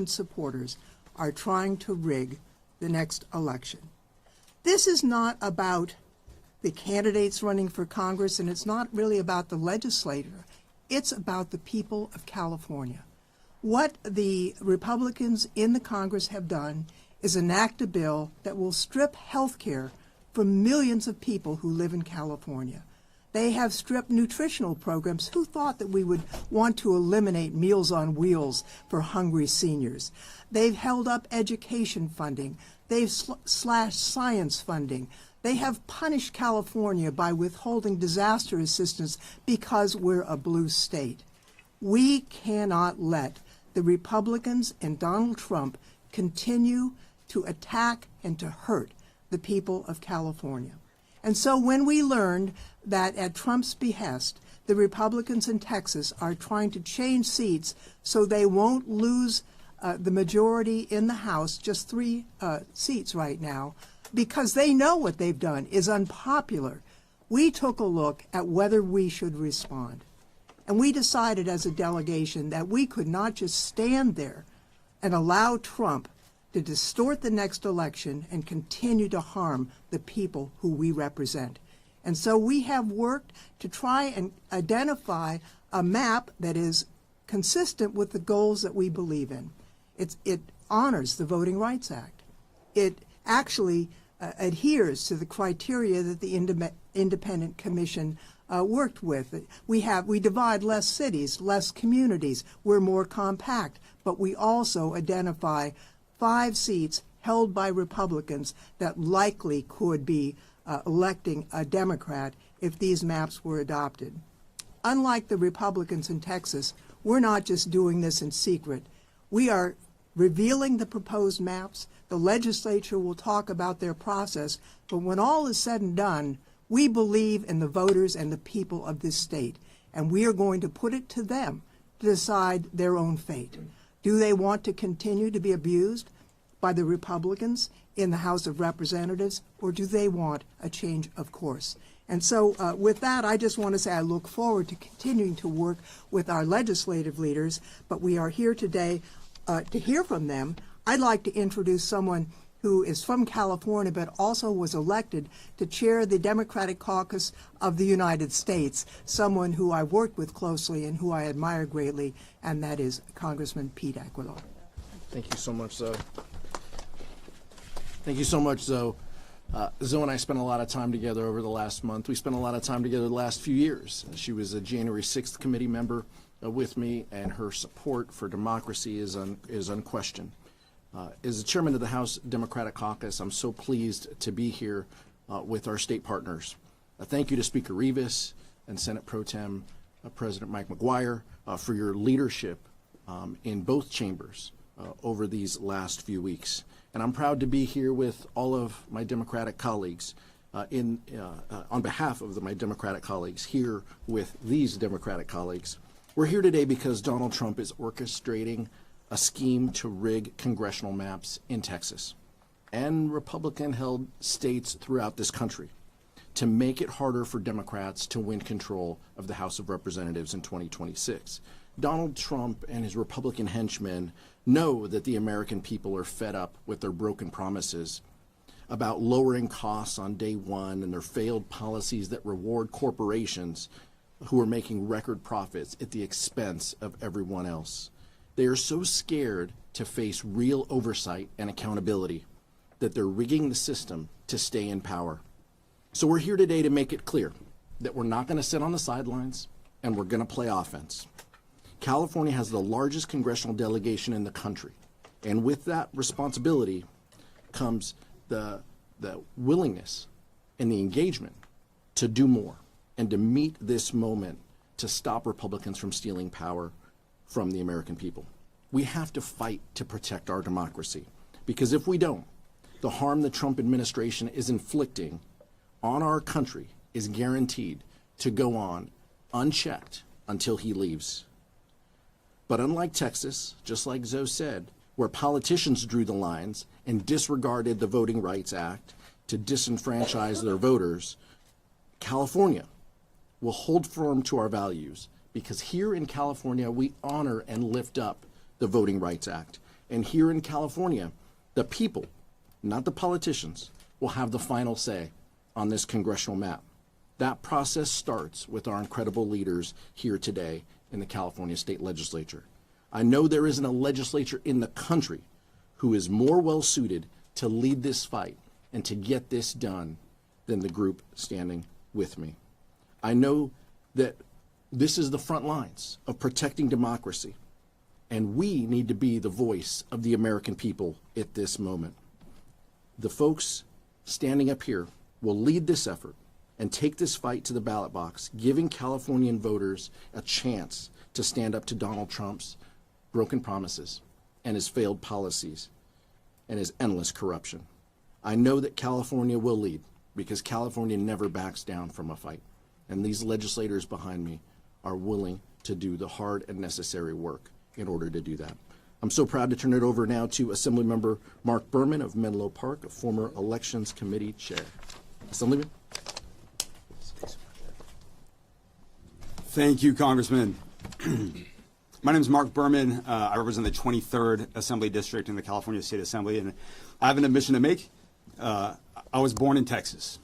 supporters are trying to rig the next election. This is not about the candidates running for Congress, and it's not really about the legislature. It's about the people of California. What the Republicans in the Congress have done is enact a bill that will strip health care from millions of people who live in California. They have stripped nutritional programs. Who thought that we would want to eliminate Meals on Wheels for hungry seniors? They've held up education funding. They've slashed science funding. They have punished California by withholding disaster assistance because we're a blue state. We cannot let the Republicans and Donald Trump continue to attack and to hurt the people of California. And so when we learned that at Trump's behest, the Republicans in Texas are trying to change seats so they won't lose the majority in the House, just 3 seats right now, because they know what they've done is unpopular, we took a look at whether we should respond. And we decided as a delegation that we could not just stand there and allow Trump to distort the next election and continue to harm the people who we represent. And so we have worked to try and identify a map that is consistent with the goals that we believe in. It honors the Voting Rights Act. It actually adheres to the criteria that the independent commission worked with. We divide less cities, less communities. We're more compact, but we also identify 5 seats held by Republicans that likely could be electing a Democrat if these maps were adopted. Unlike the Republicans in Texas, we're not just doing this in secret. We are revealing the proposed maps. The legislature will talk about their process, but when all is said and done, we believe in the voters and the people of this state, and we are going to put it to them to decide their own fate. Do they want to continue to be abused by the Republicans in the House of Representatives, or do they want a change of course? And so with that, I just want to say I look forward to continuing to work with our legislative leaders, but we are here today to hear from them. I'd like to introduce someone who is from California but also was elected to chair the Democratic Caucus of the United States, someone who I worked with closely and who I admire greatly, and that is Congressman Pete Aguilar. Thank you so much, Zoe. Thank you so much, Zoe. Zoe and I spent a lot of time together over the last month. We spent a lot of time together the last few years. She was a January 6th committee member with me, and her support for democracy is unquestioned. As the chairman of the House Democratic Caucus, I'm so pleased to be here with our state partners. Thank you to Speaker Rivas and Senate Pro Tem President Mike McGuire for your leadership in both chambers over these last few weeks. And I'm proud to be here with all of my Democratic colleagues on behalf of my Democratic colleagues here with these Democratic colleagues. We're here today because Donald Trump is orchestrating a scheme to rig congressional maps in Texas and Republican-held states throughout this country to make it harder for Democrats to win control of the House of Representatives in 2026. Donald Trump and his Republican henchmen know that the American people are fed up with their broken promises about lowering costs on day one and their failed policies that reward corporations who are making record profits at the expense of everyone else. They are so scared to face real oversight and accountability that they're rigging the system to stay in power. So we're here today to make it clear that we're not going to sit on the sidelines and we're going to play offense. California has the largest congressional delegation in the country, and with that responsibility comes the willingness and the engagement to do more and to meet this moment to stop Republicans from stealing power from the American people. We have to fight to protect our democracy, because if we don't, the harm the Trump administration is inflicting on our country is guaranteed to go on unchecked until he leaves. But unlike Texas, just like Zoe said, where politicians drew the lines and disregarded the Voting Rights Act to disenfranchise their voters, California will hold firm to our values, because here in California we honor and lift up the Voting Rights Act. And here in California, the people, not the politicians, will have the final say on this congressional map. That process starts with our incredible leaders here today in the California State Legislature. I know there isn't a legislature in the country who is more well-suited to lead this fight and to get this done than the group standing with me. I know that this is the front lines of protecting democracy, and we need to be the voice of the American people at this moment. The folks standing up here will lead this effort and take this fight to the ballot box, giving Californian voters a chance to stand up to Donald Trump's broken promises and his failed policies and his endless corruption. I know that California will lead because California never backs down from a fight. And these legislators behind me are willing to do the hard and necessary work in order to do that. I'm so proud to turn it over now to Assemblymember Mark Berman of Menlo Park, a former Elections Committee Chair. Assemblyman. Thank you, Congressman. My name is Mark Berman. I represent the 23rd Assembly District in the California State Assembly, and I have an admission to make. I was born in Texas.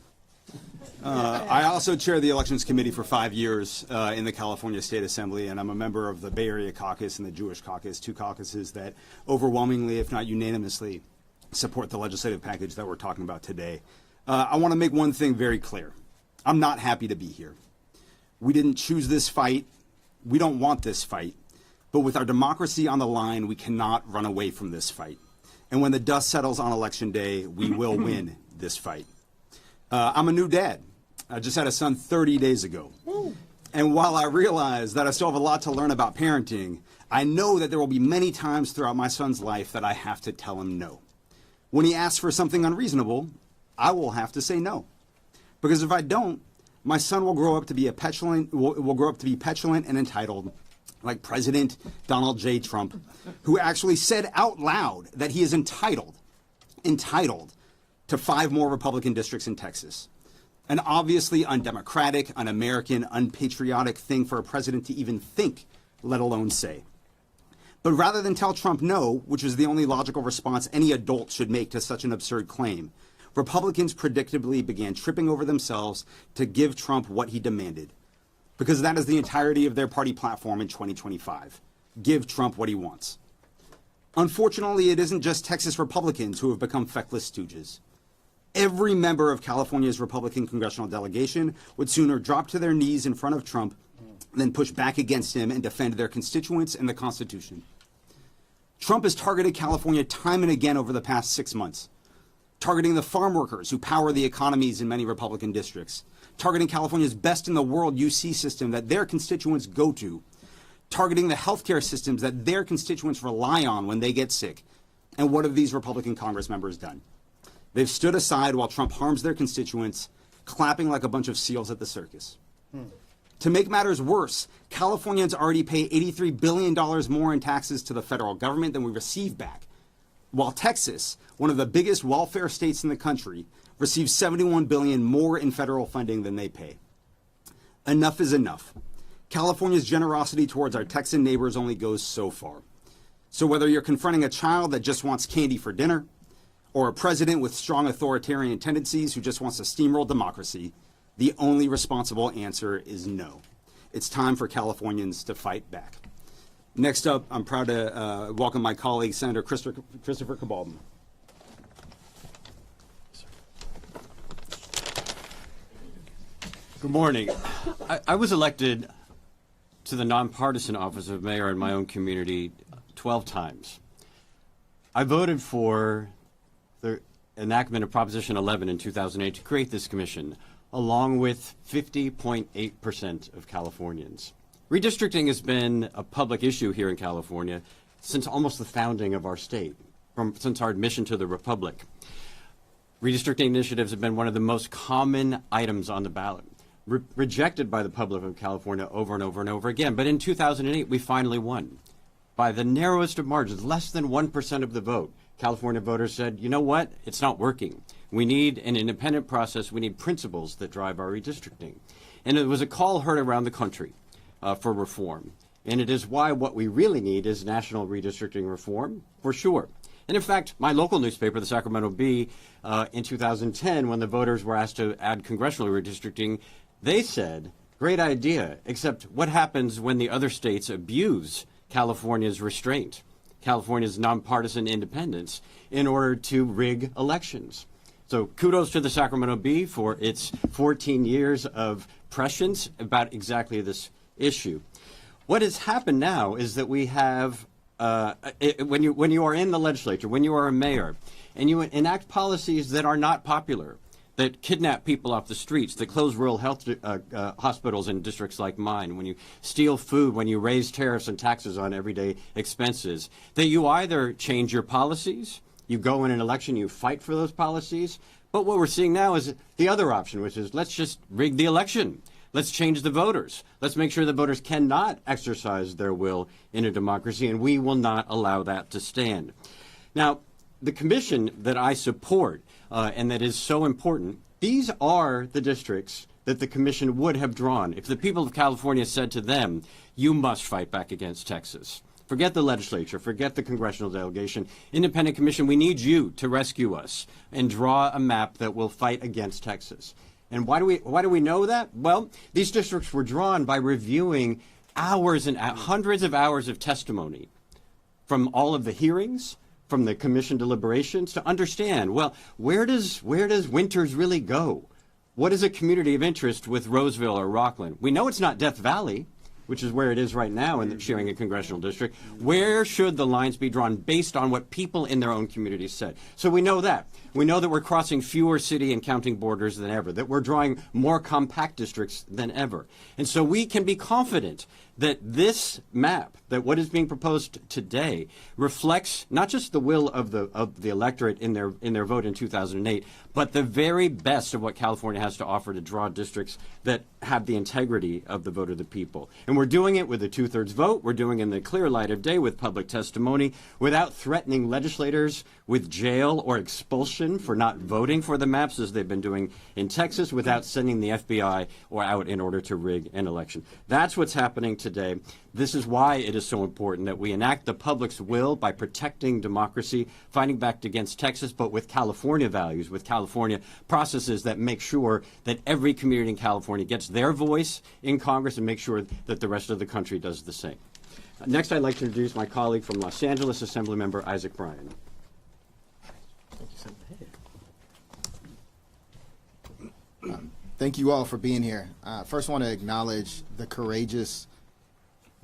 I also chair the Elections Committee for 5 years in the California State Assembly, and I'm a member of the Bay Area Caucus and the Jewish Caucus, two caucuses that overwhelmingly, if not unanimously, support the legislative package that we're talking about today. I want to make one thing very clear. I'm not happy to be here. We didn't choose this fight. We don't want this fight. But with our democracy on the line, we cannot run away from this fight. And when the dust settles on Election Day, we will win this fight. I'm a new dad. I just had a son 30 days ago. And while I realize that I still have a lot to learn about parenting, I know that there will be many times throughout my son's life that I have to tell him no. When he asks for something unreasonable, I will have to say no. Because if I don't, my son will grow up to be petulant and entitled, like President Donald J. Trump, who actually said out loud that he is entitled to 5 more Republican districts in Texas. An obviously undemocratic, un-American, unpatriotic thing for a president to even think, let alone say. But rather than tell Trump no, which is the only logical response any adult should make to such an absurd claim, Republicans predictably began tripping over themselves to give Trump what he demanded. Because that is the entirety of their party platform in 2025. Give Trump what he wants. Unfortunately, it isn't just Texas Republicans who have become feckless stooges. Every member of California's Republican congressional delegation would sooner drop to their knees in front of Trump than push back against him and defend their constituents and the Constitution. Trump has targeted California time and again over the past 6 months, targeting the farm workers who power the economies in many Republican districts, targeting California's best in the world UC system that their constituents go to, targeting the healthcare systems that their constituents rely on when they get sick. And what have these Republican Congress members done? They've stood aside while Trump harms their constituents, clapping like a bunch of seals at the circus. To make matters worse, Californians already pay $83 billion more in taxes to the federal government than we receive back, while Texas, one of the biggest welfare states in the country, receives $71 billion more in federal funding than they pay. Enough is enough. California's generosity towards our Texan neighbors only goes so far. So whether you're confronting a child that just wants candy for dinner, or a president with strong authoritarian tendencies who just wants to steamroll democracy, the only responsible answer is no. It's time for Californians to fight back. Next up, I'm proud to welcome my colleague, Senator Christopher Cabaldon. Good morning. I was elected to the nonpartisan office of mayor in my own community 12 times. I voted for the enactment of Proposition 11 in 2008 to create this commission, along with 50.8% of Californians. Redistricting has been a public issue here in California since almost the founding of our state, since our admission to the Republic. Redistricting initiatives have been one of the most common items on the ballot, rejected by the public of California over and over and over again. But in 2008, we finally won by the narrowest of margins, less than 1% of the vote. California voters said, you know what, it's not working. We need an independent process. We need principles that drive our redistricting. And it was a call heard around the country for reform. And it is why what we really need is national redistricting reform, for sure. And in fact, my local newspaper, the Sacramento Bee, in 2010, when the voters were asked to add congressional redistricting, they said, great idea, except what happens when the other states abuse California's restraint, California's nonpartisan independence, in order to rig elections? So kudos to the Sacramento Bee for its 14 years of prescience about exactly this issue. What has happened now is that we have, when you are in the legislature, when you are a mayor, and you enact policies that are not popular, that kidnap people off the streets, that close rural health hospitals in districts like mine, when you steal food, when you raise tariffs and taxes on everyday expenses, that you either change your policies, you go in an election, you fight for those policies, but what we're seeing now is the other option, which is let's just rig the election. Let's change the voters. Let's make sure the voters cannot exercise their will in a democracy, and we will not allow that to stand. Now, the commission that I support and that is so important, these are the districts that the commission would have drawn if the people of California said to them, you must fight back against Texas. Forget the legislature, forget the congressional delegation. Independent commission, we need you to rescue us and draw a map that will fight against Texas. And why do we know that? Well, these districts were drawn by reviewing hours and hundreds of hours of testimony from all of the hearings, from the commission deliberations, to understand, well, where does Winters really go? What is a community of interest with Roseville or Rockland? We know it's not Death Valley, which is where it is right now in the sharing a congressional district. Where should the lines be drawn based on what people in their own communities said? So we know that. We know that we're crossing fewer city and county borders than ever, that we're drawing more compact districts than ever. And so we can be confident that this map, that what is being proposed today, reflects not just the will of the electorate in their vote in 2008, but the very best of what California has to offer to draw districts that have the integrity of the vote of the people. And we're doing it with a 2/3 vote. We're doing it in the clear light of day with public testimony, without threatening legislators with jail or expulsion for not voting for the maps, as they've been doing in Texas, without sending the FBI or out in order to rig an election. That's what's happening today. This is why it is so important that we enact the public's will by protecting democracy, fighting back against Texas, but with California values, with California processes that make sure that every community in California gets their voice in Congress and make sure that the rest of the country does the same. Next, I'd like to introduce my colleague from Los Angeles, Assemblymember Isaac Bryan. Thank you all for being here. First, I want to acknowledge the courageous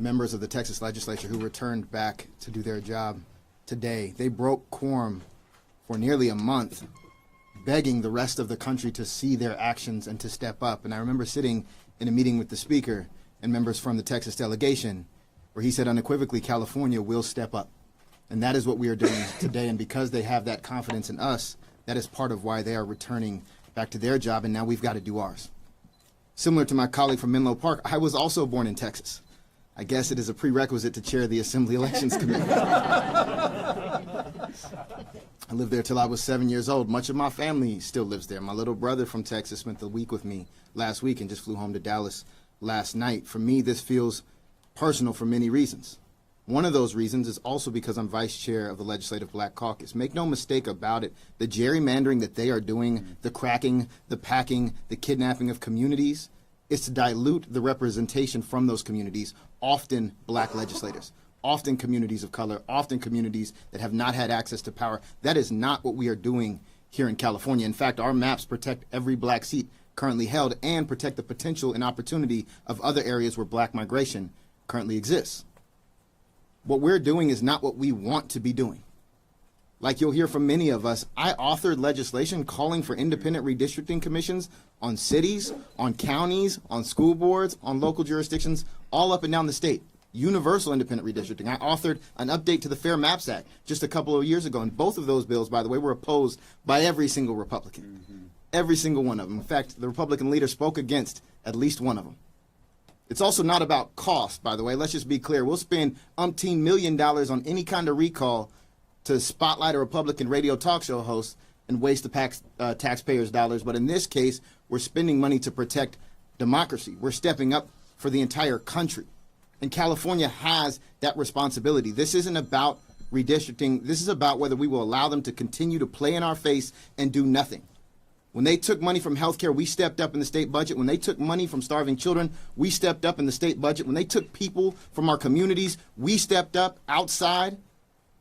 members of the Texas Legislature who returned back to do their job today. They broke quorum for nearly a month, begging the rest of the country to see their actions and to step up. And I remember sitting in a meeting with the Speaker and members from the Texas delegation where he said unequivocally, California will step up. And that is what we are doing today. And because they have that confidence in us, that is part of why they are returning back to their job, and now we've got to do ours. Similar to my colleague from Menlo Park, I was also born in Texas. I guess it is a prerequisite to chair the Assembly Elections Committee. I lived there till I was 7 years old. Much of my family still lives there. My little brother from Texas spent the week with me last week and just flew home to Dallas last night. For me, this feels personal for many reasons. One of those reasons is also because I'm vice chair of the Legislative Black Caucus. Make no mistake about it, the gerrymandering that they are doing, the cracking, the packing, the kidnapping of communities, is to dilute the representation from those communities, often black legislators, often communities of color, often communities that have not had access to power. That is not what we are doing here in California. In fact, our maps protect every black seat currently held and protect the potential and opportunity of other areas where black migration currently exists. What we're doing is not what we want to be doing. Like you'll hear from many of us, I authored legislation calling for independent redistricting commissions on cities, on counties, on school boards, on local jurisdictions, all up and down the state. Universal independent redistricting. I authored an update to the Fair Maps Act just a couple of years ago, and both of those bills, by the way, were opposed by every single Republican. Every single one of them. In fact, the Republican leader spoke against at least one of them. It's also not about cost, by the way. Let's just be clear. We'll spend umpteen $1 million on any kind of recall to spotlight a Republican radio talk show host and waste the taxpayers' dollars. But in this case, we're spending money to protect democracy. We're stepping up for the entire country. And California has that responsibility. This isn't about redistricting. This is about whether we will allow them to continue to play in our face and do nothing. When they took money from healthcare, we stepped up in the state budget. When they took money from starving children, we stepped up in the state budget. When they took people from our communities, we stepped up outside,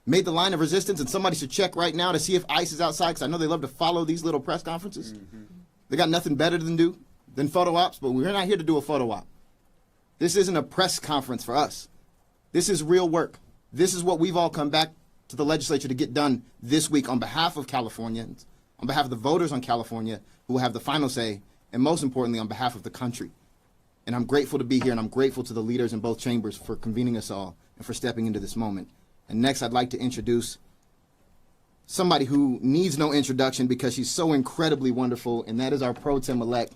made the line of resistance, and somebody should check right now to see if ICE is outside, because I know they love to follow these little press conferences. They got nothing better to do than photo ops, but we're not here to do a photo op. This isn't a press conference for us. This is real work. This is what we've all come back to the legislature to get done this week on behalf of Californians, on behalf of the voters on California who will have the final say, and most importantly, on behalf of the country. And I'm grateful to be here, and I'm grateful to the leaders in both chambers for convening us all and for stepping into this moment. And next, I'd like to introduce somebody who needs no introduction because she's so incredibly wonderful, and that is our pro tem-elect,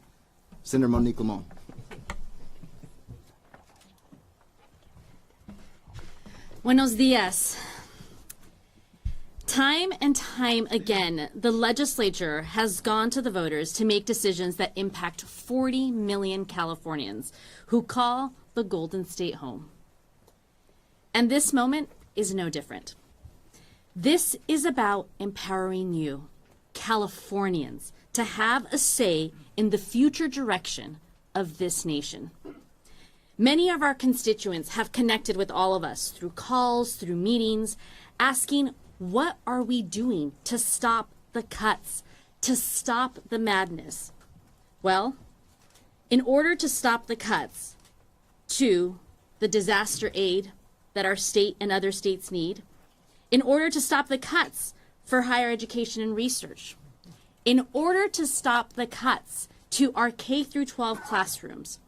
Senator Monique Limon. Buenos dias. Time and time again, the legislature has gone to the voters to make decisions that impact 40 million Californians who call the Golden State home. And this moment is no different. This is about empowering you, Californians, to have a say in the future direction of this nation. Many of our constituents have connected with all of us through calls, through meetings, asking, what are we doing to stop the cuts, to stop the madness? Well, in order to stop the cuts to the disaster aid that our state and other states need, in order to stop the cuts for higher education and research, in order to stop the cuts to our K through 12 classrooms,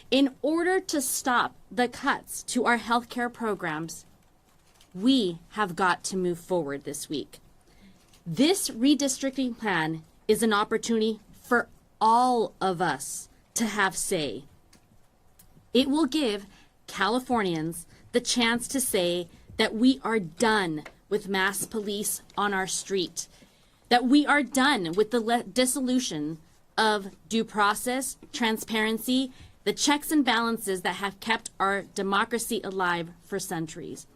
in order to stop the cuts to our healthcare programs, we have got to move forward this week. This redistricting plan is an opportunity for all of us to have say. It will give Californians the chance to say that we are done with mass police on our street, that we are done with the dissolution of due process, transparency, the checks and balances that have kept our democracy alive for centuries.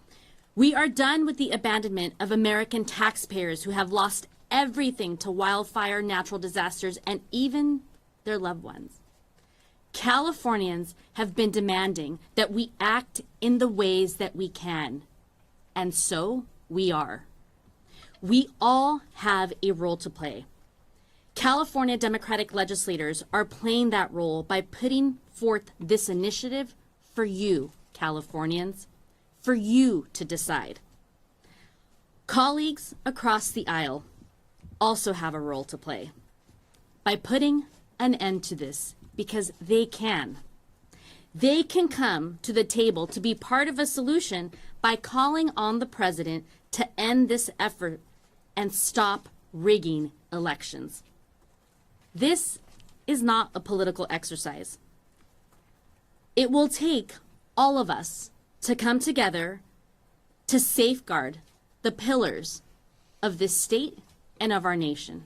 We are done with the abandonment of American taxpayers who have lost everything to wildfire, natural disasters, and even their loved ones. Californians have been demanding that we act in the ways that we can, and so we are. We all have a role to play. California Democratic legislators are playing that role by putting forth this initiative for you, Californians, for you to decide. Colleagues across the aisle also have a role to play by putting an end to this, because they can. They can come to the table to be part of a solution by calling on the president to end this effort and stop rigging elections. This is not a political exercise. It will take all of us to come together to safeguard the pillars of this state and of our nation.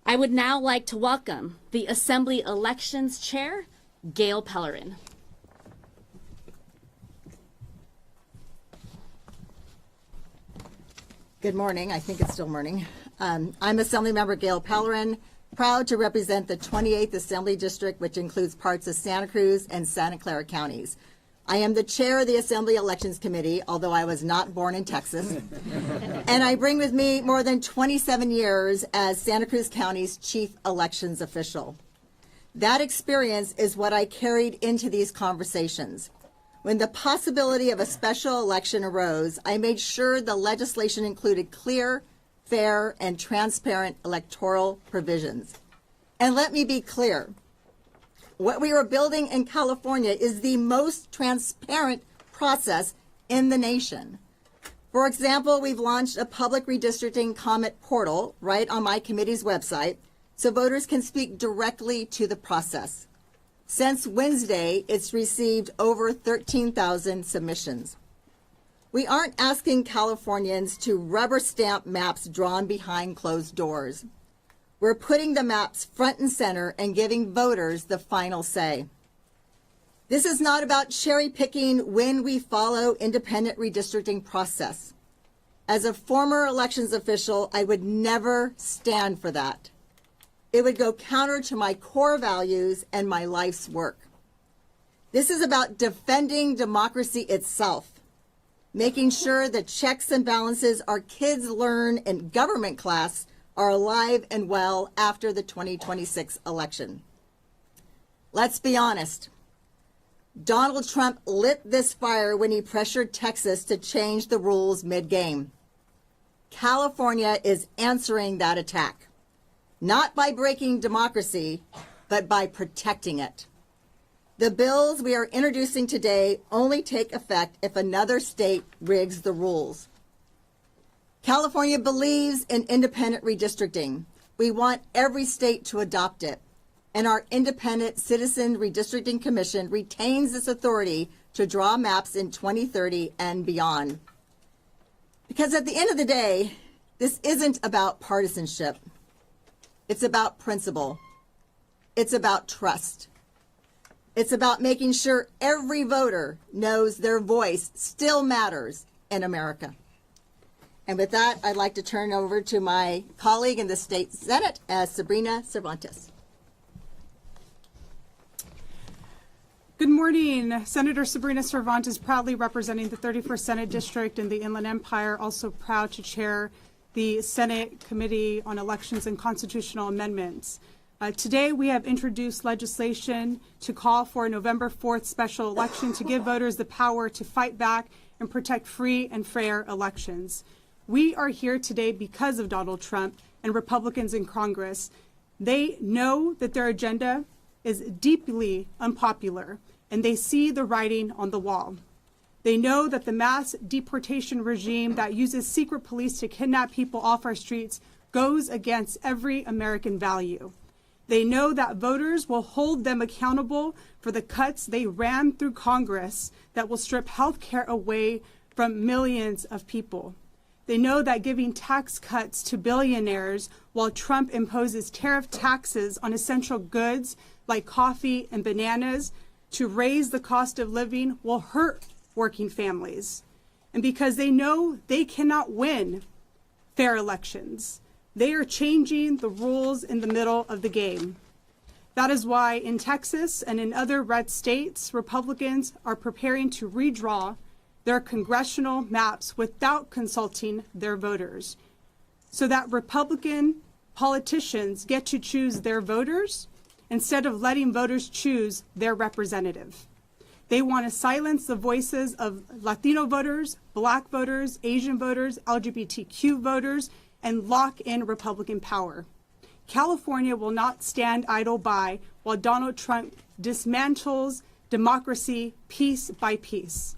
I would now like to welcome the Assembly Elections Chair, Gail Pellerin. Good morning. I think it's still morning. I'm Assemblymember Gail Pellerin, proud to represent the 28th Assembly District, which includes parts of Santa Cruz and Santa Clara counties. I am the chair of the Assembly Elections Committee, although I was not born in Texas. And I bring with me more than 27 years as Santa Cruz County's chief elections official. That experience is what I carried into these conversations. When the possibility of a special election arose, I made sure the legislation included clear, fair, and transparent electoral provisions. And let me be clear. What we are building in California is the most transparent process in the nation. For example, we've launched a public redistricting comment portal right on my committee's website so voters can speak directly to the process. Since Wednesday, it's received over 13,000 submissions. We aren't asking Californians to rubber stamp maps drawn behind closed doors. We're putting the maps front and center and giving voters the final say. This is not about cherry picking when we follow independent redistricting process. As a former elections official, I would never stand for that. It would go counter to my core values and my life's work. This is about defending democracy itself, making sure the checks and balances our kids learn in government class are alive and well after the 2026 election. Let's be honest. Donald Trump lit this fire when he pressured Texas to change the rules mid-game. California is answering that attack, not by breaking democracy, but by protecting it. The bills we are introducing today only take effect if another state rigs the rules. California believes in independent redistricting. We want every state to adopt it. And our independent Citizen Redistricting Commission retains this authority to draw maps in 2030 and beyond. Because at the end of the day, this isn't about partisanship. It's about principle. It's about trust. It's about making sure every voter knows their voice still matters in America. And with that, I'd like to turn over to my colleague in the state Senate, Sabrina Cervantes. Good morning. Senator Sabrina Cervantes, proudly representing the 31st Senate District in the Inland Empire, also proud to chair the Senate Committee on Elections and Constitutional Amendments. Today, we have introduced legislation to call for a November 4th special election to give voters the power to fight back and protect free and fair elections. We are here today because of Donald Trump and Republicans in Congress. They know that their agenda is deeply unpopular, and they see the writing on the wall. They know that the mass deportation regime that uses secret police to kidnap people off our streets goes against every American value. They know that voters will hold them accountable for the cuts they ran through Congress that will strip health care away from millions of people. They know that giving tax cuts to billionaires while Trump imposes tariff taxes on essential goods like coffee and bananas to raise the cost of living will hurt working families. And because they know they cannot win fair elections, they are changing the rules in the middle of the game. That is why in Texas and in other red states, Republicans are preparing to redraw their congressional maps without consulting their voters, so that Republican politicians get to choose their voters instead of letting voters choose their representative. They want to silence the voices of Latino voters, Black voters, Asian voters, LGBTQ voters, and lock in Republican power. California will not stand idle by while Donald Trump dismantles democracy piece by piece.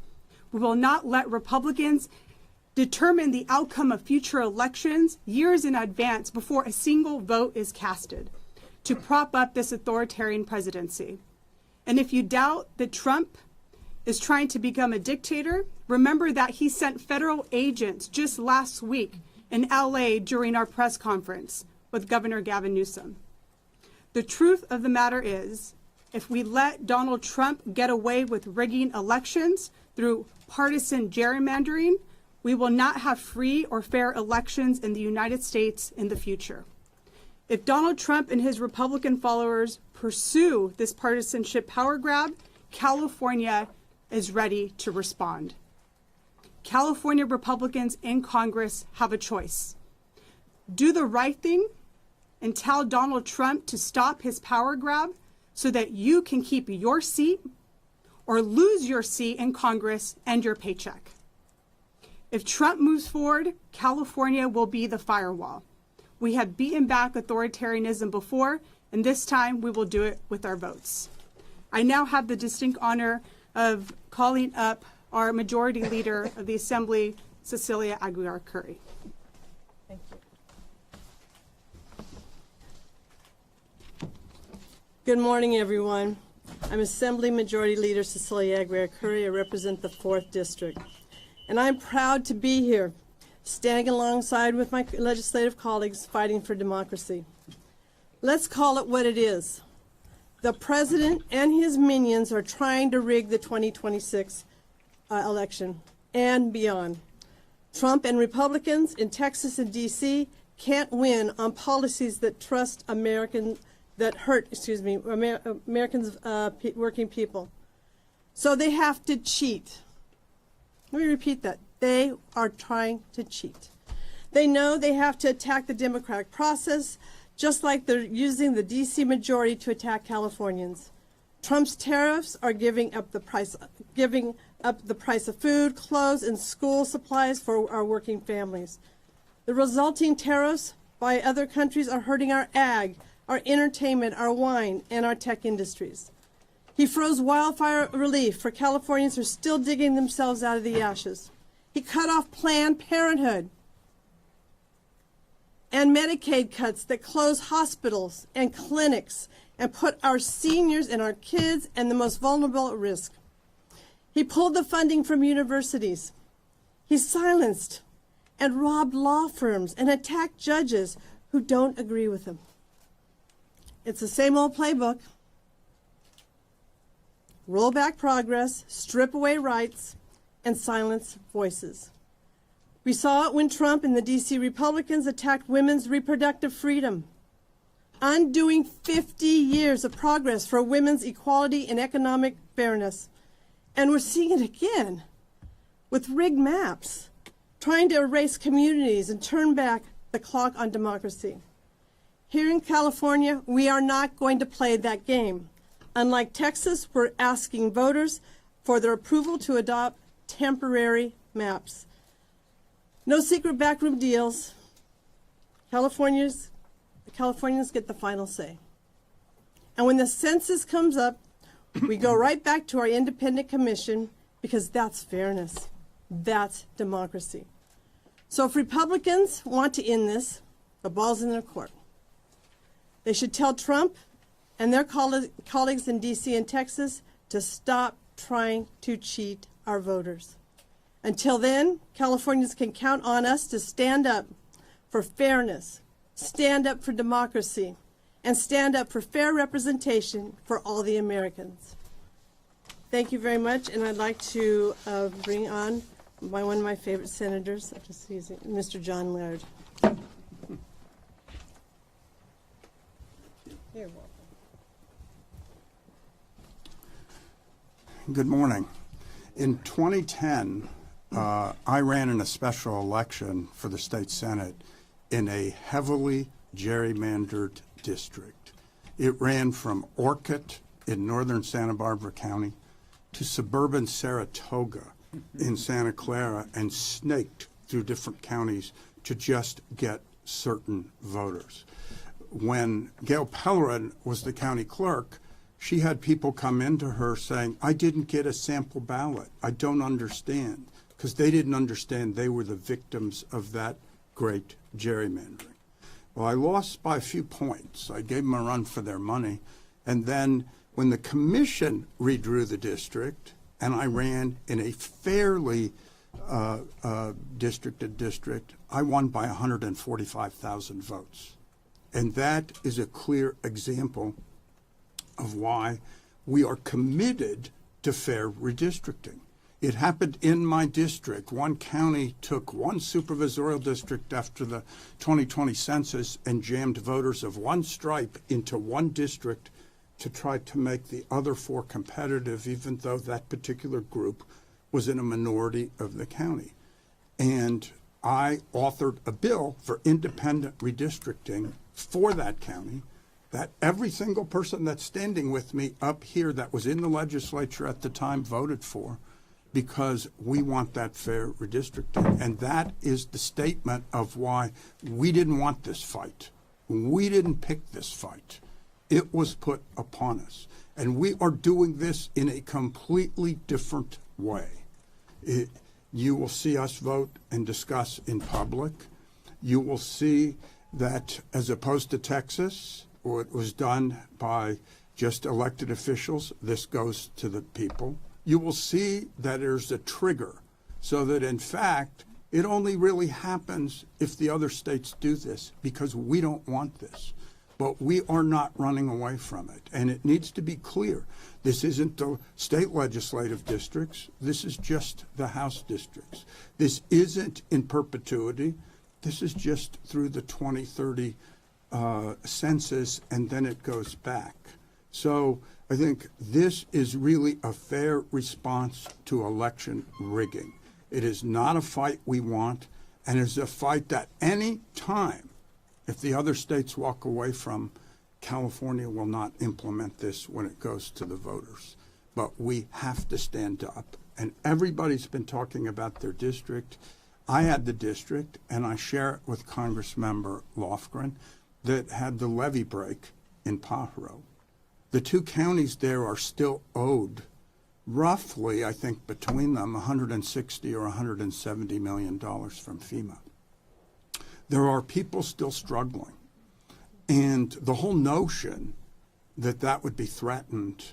We will not let Republicans determine the outcome of future elections years in advance before a single vote is casted to prop up this authoritarian presidency. And if you doubt that Trump is trying to become a dictator, remember that he sent federal agents just last week in LA during our press conference with Governor Gavin Newsom. The truth of the matter is, if we let Donald Trump get away with rigging elections through partisan gerrymandering, we will not have free or fair elections in the United States in the future. If Donald Trump and his Republican followers pursue this partisanship power grab, California is ready to respond. California Republicans in Congress have a choice. Do the right thing and tell Donald Trump to stop his power grab so that you can keep your seat, or lose your seat in Congress and your paycheck. If Trump moves forward, California will be the firewall. We have beaten back authoritarianism before, and this time we will do it with our votes. I now have the distinct honor of calling up our Majority Leader of the Assembly, Cecilia Aguilar Curry. Thank you. Good morning, everyone. I'm Assembly Majority Leader Cecilia Aguilar Curry. I represent the 4th District. And I'm proud to be here, standing alongside with my legislative colleagues fighting for democracy. Let's call it what it is. The president and his minions are trying to rig the 2026 election and beyond. Trump and Republicans in Texas and D.C. can't win on policies that hurt Americans, working people. So they have to cheat. Let me repeat that. They are trying to cheat. They know they have to attack the democratic process, just like they're using the D.C. majority to attack Californians. Trump's tariffs are giving up the price of food, clothes, and school supplies for our working families. The resulting tariffs by other countries are hurting our ag, our entertainment, our wine, and our tech industries. He froze wildfire relief for Californians who are still digging themselves out of the ashes. He cut off Planned Parenthood and Medicaid cuts that close hospitals and clinics and put our seniors and our kids and the most vulnerable at risk. He pulled the funding from universities. He silenced and robbed law firms and attacked judges who don't agree with him. It's the same old playbook. Roll back progress, strip away rights, and silence voices. We saw it when Trump and the D.C. Republicans attacked women's reproductive freedom, undoing 50 years of progress for women's equality and economic fairness. And we're seeing it again with rigged maps, trying to erase communities and turn back the clock on democracy. Here in California, we are not going to play that game. Unlike Texas, we're asking voters for their approval to adopt temporary maps. No secret backroom deals. Californians get the final say. And when the census comes up, we go right back to our independent commission because that's fairness. That's democracy. So if Republicans want to end this, the ball's in their court. They should tell Trump and their colleagues in D.C. and Texas to stop trying to cheat our voters. Until then, Californians can count on us to stand up for fairness, stand up for democracy, and stand up for fair representation for all the Americans. Thank you very much, and I'd like to bring on one of my favorite senators, Mr. John Laird. You're welcome. Good morning. In 2010, I ran in a special election for the state senate in a heavily gerrymandered district. It ran from Orcutt in northern Santa Barbara County to suburban Saratoga in Santa Clara and snaked through different counties to just get certain voters. When Gail Pellerin was the county clerk, she had people come into her saying, I didn't get a sample ballot. I don't understand. Because they didn't understand they were the victims of that great gerrymandering. Well, I lost by a few points. I gave them a run for their money. And then when the commission redrew the district, and I ran in a fairly district, I won by 145,000 votes. And that is a clear example of why we are committed to fair redistricting. It happened in my district. One county took one supervisorial district after the 2020 census and jammed voters of one stripe into one district to try to make the other four competitive, even though that particular group was in a minority of the county. And I authored a bill for independent redistricting for that county that every single person that's standing with me up here that was in the legislature at the time voted for, because we want that fair redistricting. And that is the statement of why we didn't want this fight. We didn't pick this fight. It was put upon us. And we are doing this in a completely different way. You will see us vote and discuss in public. You will see that, as opposed to Texas, where it was done by just elected officials, this goes to the people. You will see that there's a trigger, so that in fact, it only really happens if the other states do this, because we don't want this. but we are not running away from it. And it needs to be clear. This isn't the state legislative districts. This is just the House districts. This isn't in perpetuity. This is just through the 2030 census, and then it goes back. So I think this is really a fair response to election rigging. It is not a fight we want, and it's a fight that any time, if the other states walk away from, California will not implement this when it goes to the voters. But we have to stand up. And everybody's been talking about their district. I had the district, and I share it with Congressmember Lofgren, that had the levee break in Pajaro. The two counties there are still owed roughly, I think, between them, $160 or $170 million from FEMA. There are people still struggling. And the whole notion that that would be threatened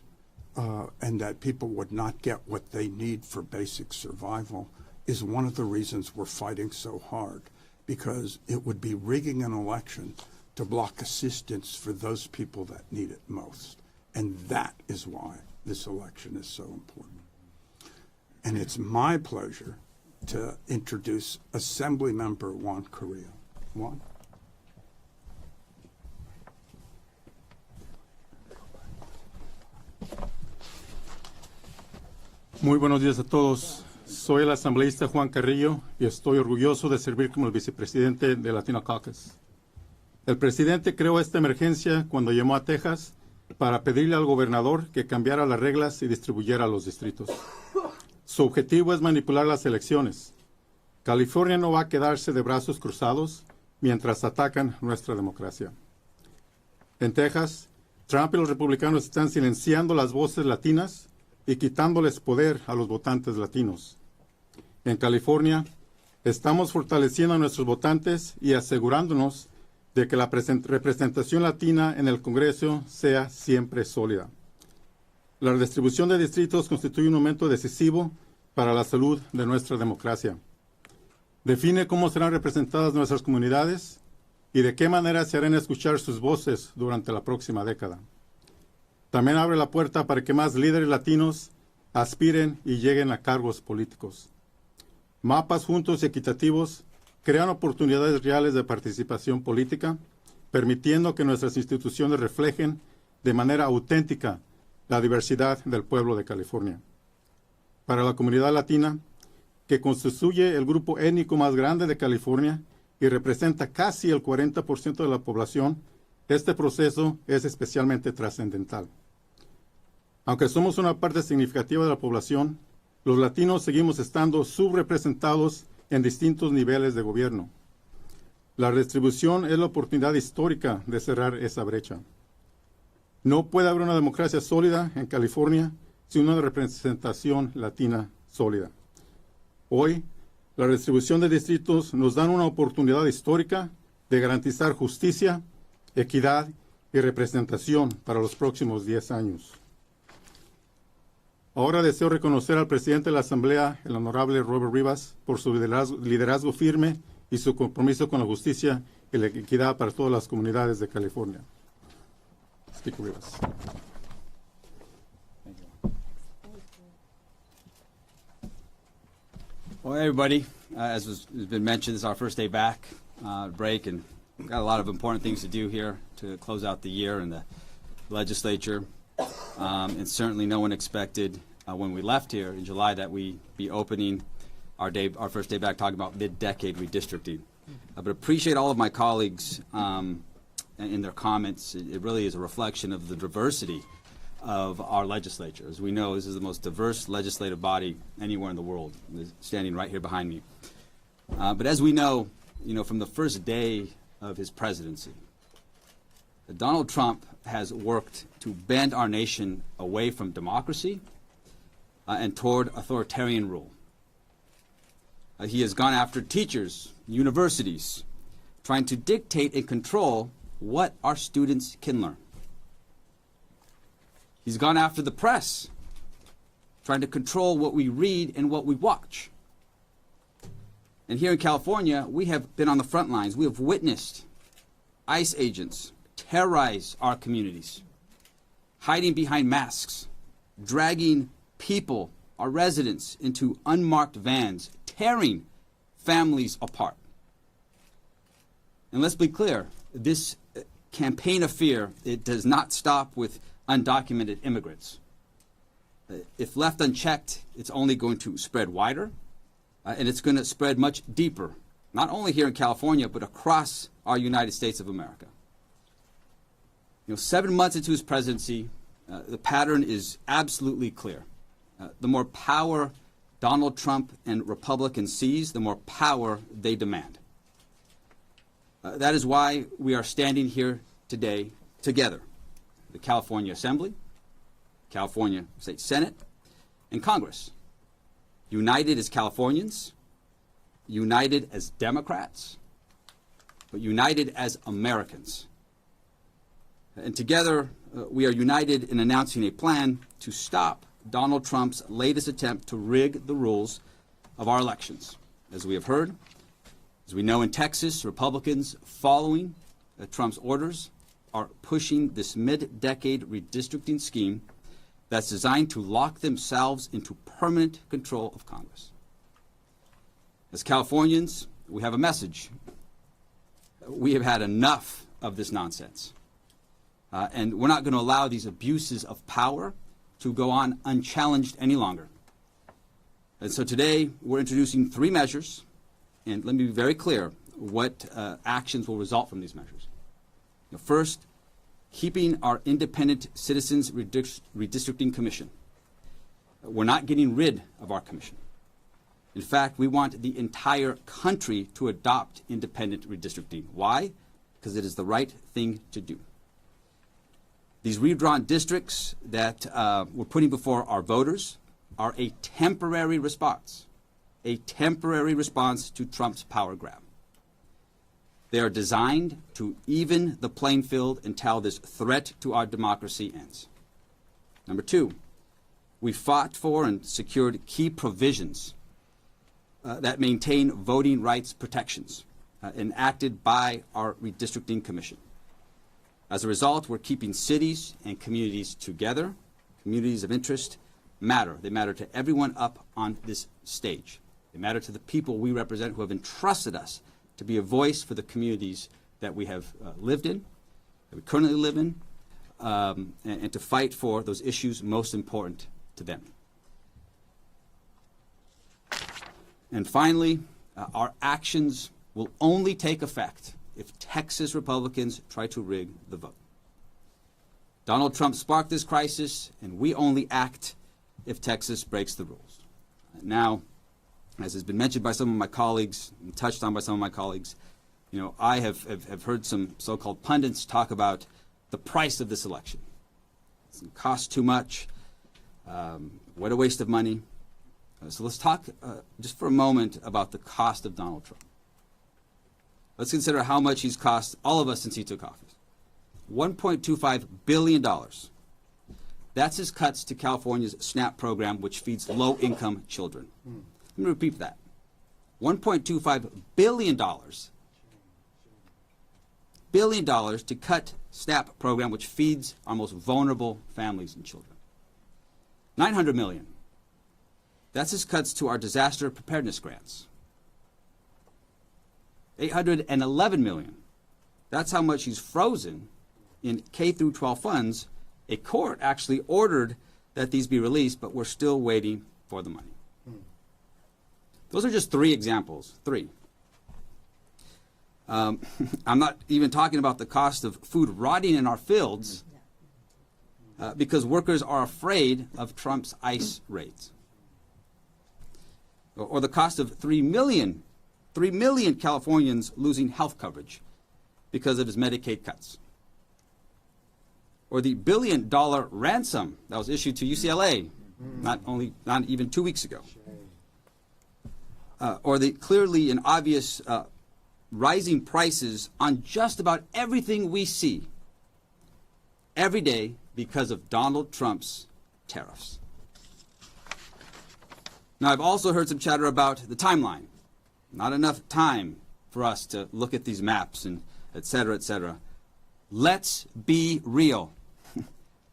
and that people would not get what they need for basic survival is one of the reasons we're fighting so hard, because it would be rigging an election to block assistance for those people that need it most. And that is why this election is so important. And it's my pleasure to introduce Assemblymember Juan Carrillo. Juan? Muy buenos días a todos. Soy el asambleísta Juan Carrillo y estoy orgulloso de servir como el vicepresidente de Latino Caucus. El presidente creó esta emergencia cuando llamó a Texas para pedirle al gobernador que cambiara las reglas y distribuyera los distritos. Su objetivo es manipular las elecciones. California no va a quedarse de brazos cruzados mientras atacan nuestra democracia. En Texas, Trump y los republicanos están silenciando las voces latinas y quitándoles poder a los votantes latinos. En California, estamos fortaleciendo a nuestros votantes y asegurándonos de que la representación latina en el Congreso sea siempre sólida. La redistribución de distritos constituye un momento decisivo para la salud de nuestra democracia. Define cómo serán representadas nuestras comunidades y de qué manera se harán escuchar sus voces durante la próxima década. También abre la puerta para que más líderes latinos aspiren y lleguen a cargos políticos. Mapas juntos y equitativos crean oportunidades reales de participación política, permitiendo que nuestras instituciones reflejen de manera auténtica la diversidad del pueblo de California. Para la comunidad latina, que constituye el grupo étnico más grande de California y representa casi el 40% de la población, este proceso es especialmente trascendental. Aunque somos una parte significativa de la población, los latinos seguimos estando subrepresentados en distintos niveles de gobierno. La redistribución es la oportunidad histórica de cerrar esa brecha. No puede haber una democracia sólida en California sin una representación latina sólida. Hoy, la redistribución de distritos nos da una oportunidad histórica de garantizar justicia, equidad y representación para los próximos 10 años. Ahora deseo reconocer al presidente de la Asamblea, el honorable Robert Rivas, por su liderazgo firme y su compromiso con la justicia y la equidad para todas las comunidades de California. Speaker Rivas. Well, everybody, as has been mentioned, this is our first day back, break, and we've got a lot of important things to do here to close out the year in the legislature. And certainly no one expected when we left here in July that we'd be opening our first day back talking about mid-decade redistricting. But appreciate all of my colleagues in their comments. It really is a reflection of the diversity of our legislature. As we know, this is the most diverse legislative body anywhere in the world, standing right here behind me. But as we know, from the first day of his presidency, Donald Trump has worked to bend our nation away from democracy and toward authoritarian rule. He has gone after teachers, universities, trying to dictate and control what our students can learn. He's gone after the press, trying to control what we read and what we watch. And here in California, we have been on the front lines. We have witnessed ICE agents terrorize our communities, hiding behind masks, dragging people, our residents, into unmarked vans, tearing families apart. And let's be clear, this campaign of fear, it does not stop with undocumented immigrants. If left unchecked, it's only going to spread wider, and it's going to spread much deeper, not only here in California, but across our United States of America. 7 months into his presidency, the pattern is absolutely clear. The more power Donald Trump and Republicans seize, the more power they demand. That is why we are standing here today together. The California Assembly, California State Senate, and Congress. United as Californians, united as Democrats, but united as Americans. And together, we are united in announcing a plan to stop Donald Trump's latest attempt to rig the rules of our elections. As we have heard, as we know in Texas, Republicans following Trump's orders are pushing this mid-decade redistricting scheme that's designed to lock themselves into permanent control of Congress. As Californians, we have a message. We have had enough of this nonsense. And we're not going to allow these abuses of power to go on unchallenged any longer. And so today, we're introducing 3 measures, and let me be very clear what actions will result from these measures. First, keeping our independent Citizens Redistricting Commission. We're not getting rid of our commission. In fact, we want the entire country to adopt independent redistricting. Why? Because it is the right thing to do. These redrawn districts that we're putting before our voters are a temporary response to Trump's power grab. They are designed to even the playing field until this threat to our democracy ends. Number 2, we fought for and secured key provisions that maintain voting rights protections enacted by our redistricting commission. As a result, we're keeping cities and communities together. Communities of interest matter. They matter to everyone up on this stage. They matter to the people we represent who have entrusted us to be a voice for the communities that we have lived in, that we currently live in, and to fight for those issues most important to them. And finally, our actions will only take effect if Texas Republicans try to rig the vote. Donald Trump sparked this crisis, and we only act if Texas breaks the rules. Now, as has been mentioned by some of my colleagues, and touched on by some of my colleagues, I have heard some so-called pundits talk about the price of this election. It costs too much. What a waste of money. So let's talk just for a moment about the cost of Donald Trump. Let's consider how much he's cost all of us since he took office. $1.25 billion. That's his cuts to California's SNAP program, which feeds low-income children. Let me repeat that. $1.25 billion to cut SNAP program, which feeds our most vulnerable families and children. $900 million. That's his cuts to our disaster preparedness grants. $811 million. That's how much he's frozen in K-12 funds. A court actually ordered that these be released, but we're still waiting for the money. Those are just 3 examples. 3. I'm not even talking about the cost of food rotting in our fields because workers are afraid of Trump's ICE raids. Or the cost of 3 million Californians losing health coverage because of his Medicaid cuts. Or the $1 billion ransom that was issued to UCLA not even 2 weeks ago. Or the clearly and obvious rising prices on just about everything we see every day because of Donald Trump's tariffs. Now, I've also heard some chatter about the timeline. Not enough time for us to look at these maps and et cetera, et cetera. Let's be real.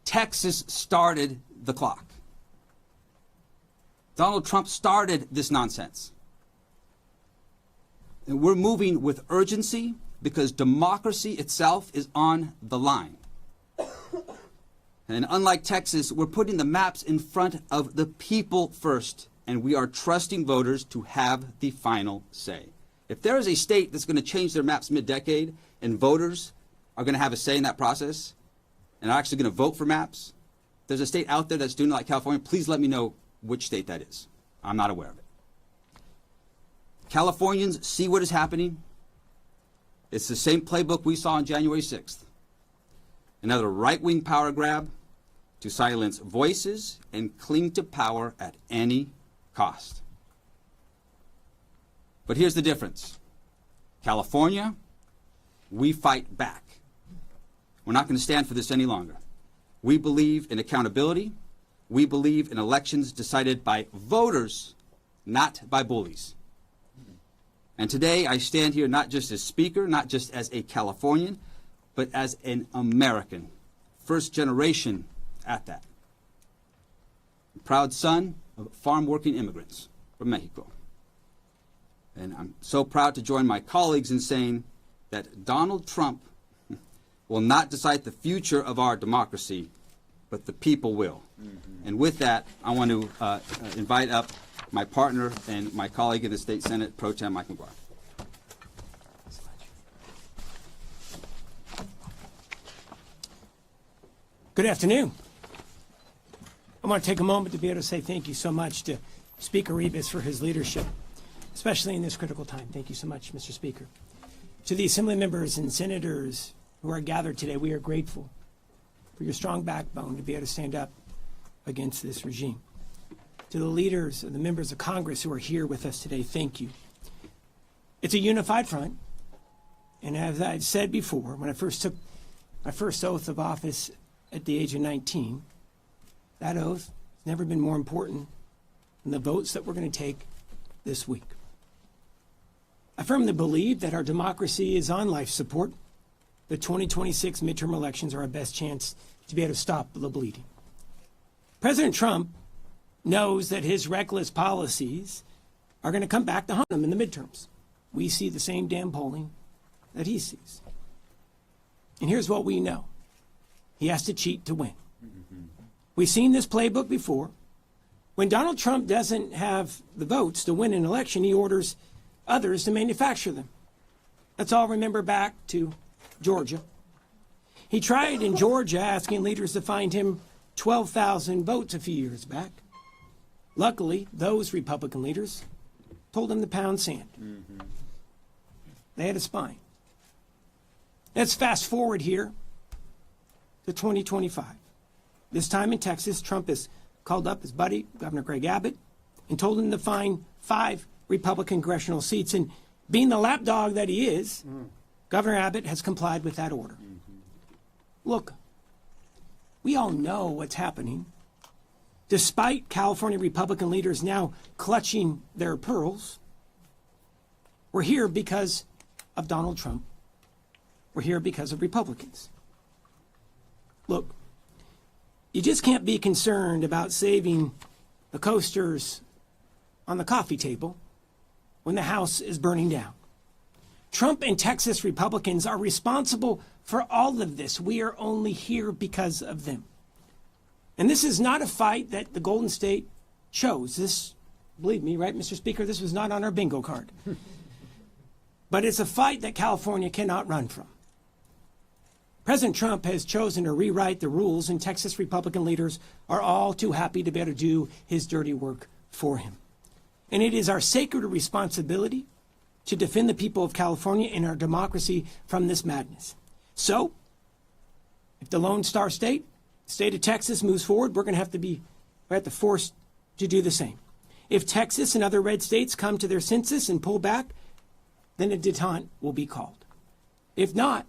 Texas started the clock. Donald Trump started this nonsense. And we're moving with urgency because democracy itself is on the line. And unlike Texas, we're putting the maps in front of the people first, and we are trusting voters to have the final say. If there is a state that's going to change their maps mid-decade and voters are going to have a say in that process and are actually going to vote for maps, if there's a state out there that's doing it like California, please let me know which state that is. I'm not aware of it. Californians see what is happening. It's the same playbook we saw on January 6th. Another right-wing power grab to silence voices and cling to power at any cost. But here's the difference. California, we fight back. We're not going to stand for this any longer. We believe in accountability. We believe in elections decided by voters, not by bullies. And today I stand here not just as Speaker, not just as a Californian, but as an American, first generation at that. Proud son of farm-working immigrants from Mexico. And I'm so proud to join my colleagues in saying that Donald Trump will not decide the future of our democracy, but the people will. And with that, I want to invite up my partner and my colleague in the State Senate, Pro Tem Mike McGuire. Good afternoon. I want to take a moment to be able to say thank you so much to Speaker Rebus for his leadership, especially in this critical time. Thank you so much, Mr. Speaker. To the Assembly members and senators who are gathered today, we are grateful for your strong backbone to be able to stand up against this regime. To the leaders and the members of Congress who are here with us today, thank you. It's a unified front, and as I've said before, when I first took my first oath of office at the age of 19, that oath has never been more important than the votes that we're going to take this week. I firmly believe that our democracy is on life support. The 2026 midterm elections are our best chance to be able to stop the bleeding. President Trump knows that his reckless policies are going to come back to haunt him in the midterms. We see the same damn polling that he sees. And here's what we know. He has to cheat to win. We've seen this playbook before. When Donald Trump doesn't have the votes to win an election, he orders others to manufacture them. Let's all remember back to Georgia. He tried in Georgia asking leaders to find him 12,000 votes a few years back. Luckily, those Republican leaders told him to pound sand. They had a spine. Let's fast forward here to 2025. This time in Texas, Trump has called up his buddy, Governor Greg Abbott, and told him to find 5 Republican congressional seats. And being the lapdog that he is, Governor Abbott has complied with that order. Look, we all know what's happening. Despite California Republican leaders now clutching their pearls, we're here because of Donald Trump. We're here because of Republicans. Look, you just can't be concerned about saving the coasters on the coffee table when the house is burning down. Trump and Texas Republicans are responsible for all of this. We are only here because of them. And this is not a fight that the Golden State chose. This, believe me, right, Mr. Speaker, this was not on our bingo card. But it's a fight that California cannot run from. President Trump has chosen to rewrite the rules, and Texas Republican leaders are all too happy to be able to do his dirty work for him. And it is our sacred responsibility to defend the people of California and our democracy from this madness. So, if the Lone Star State, state of Texas, moves forward, we're have to force to do the same. If Texas and other red states come to their senses and pull back, then a detente will be called. If not,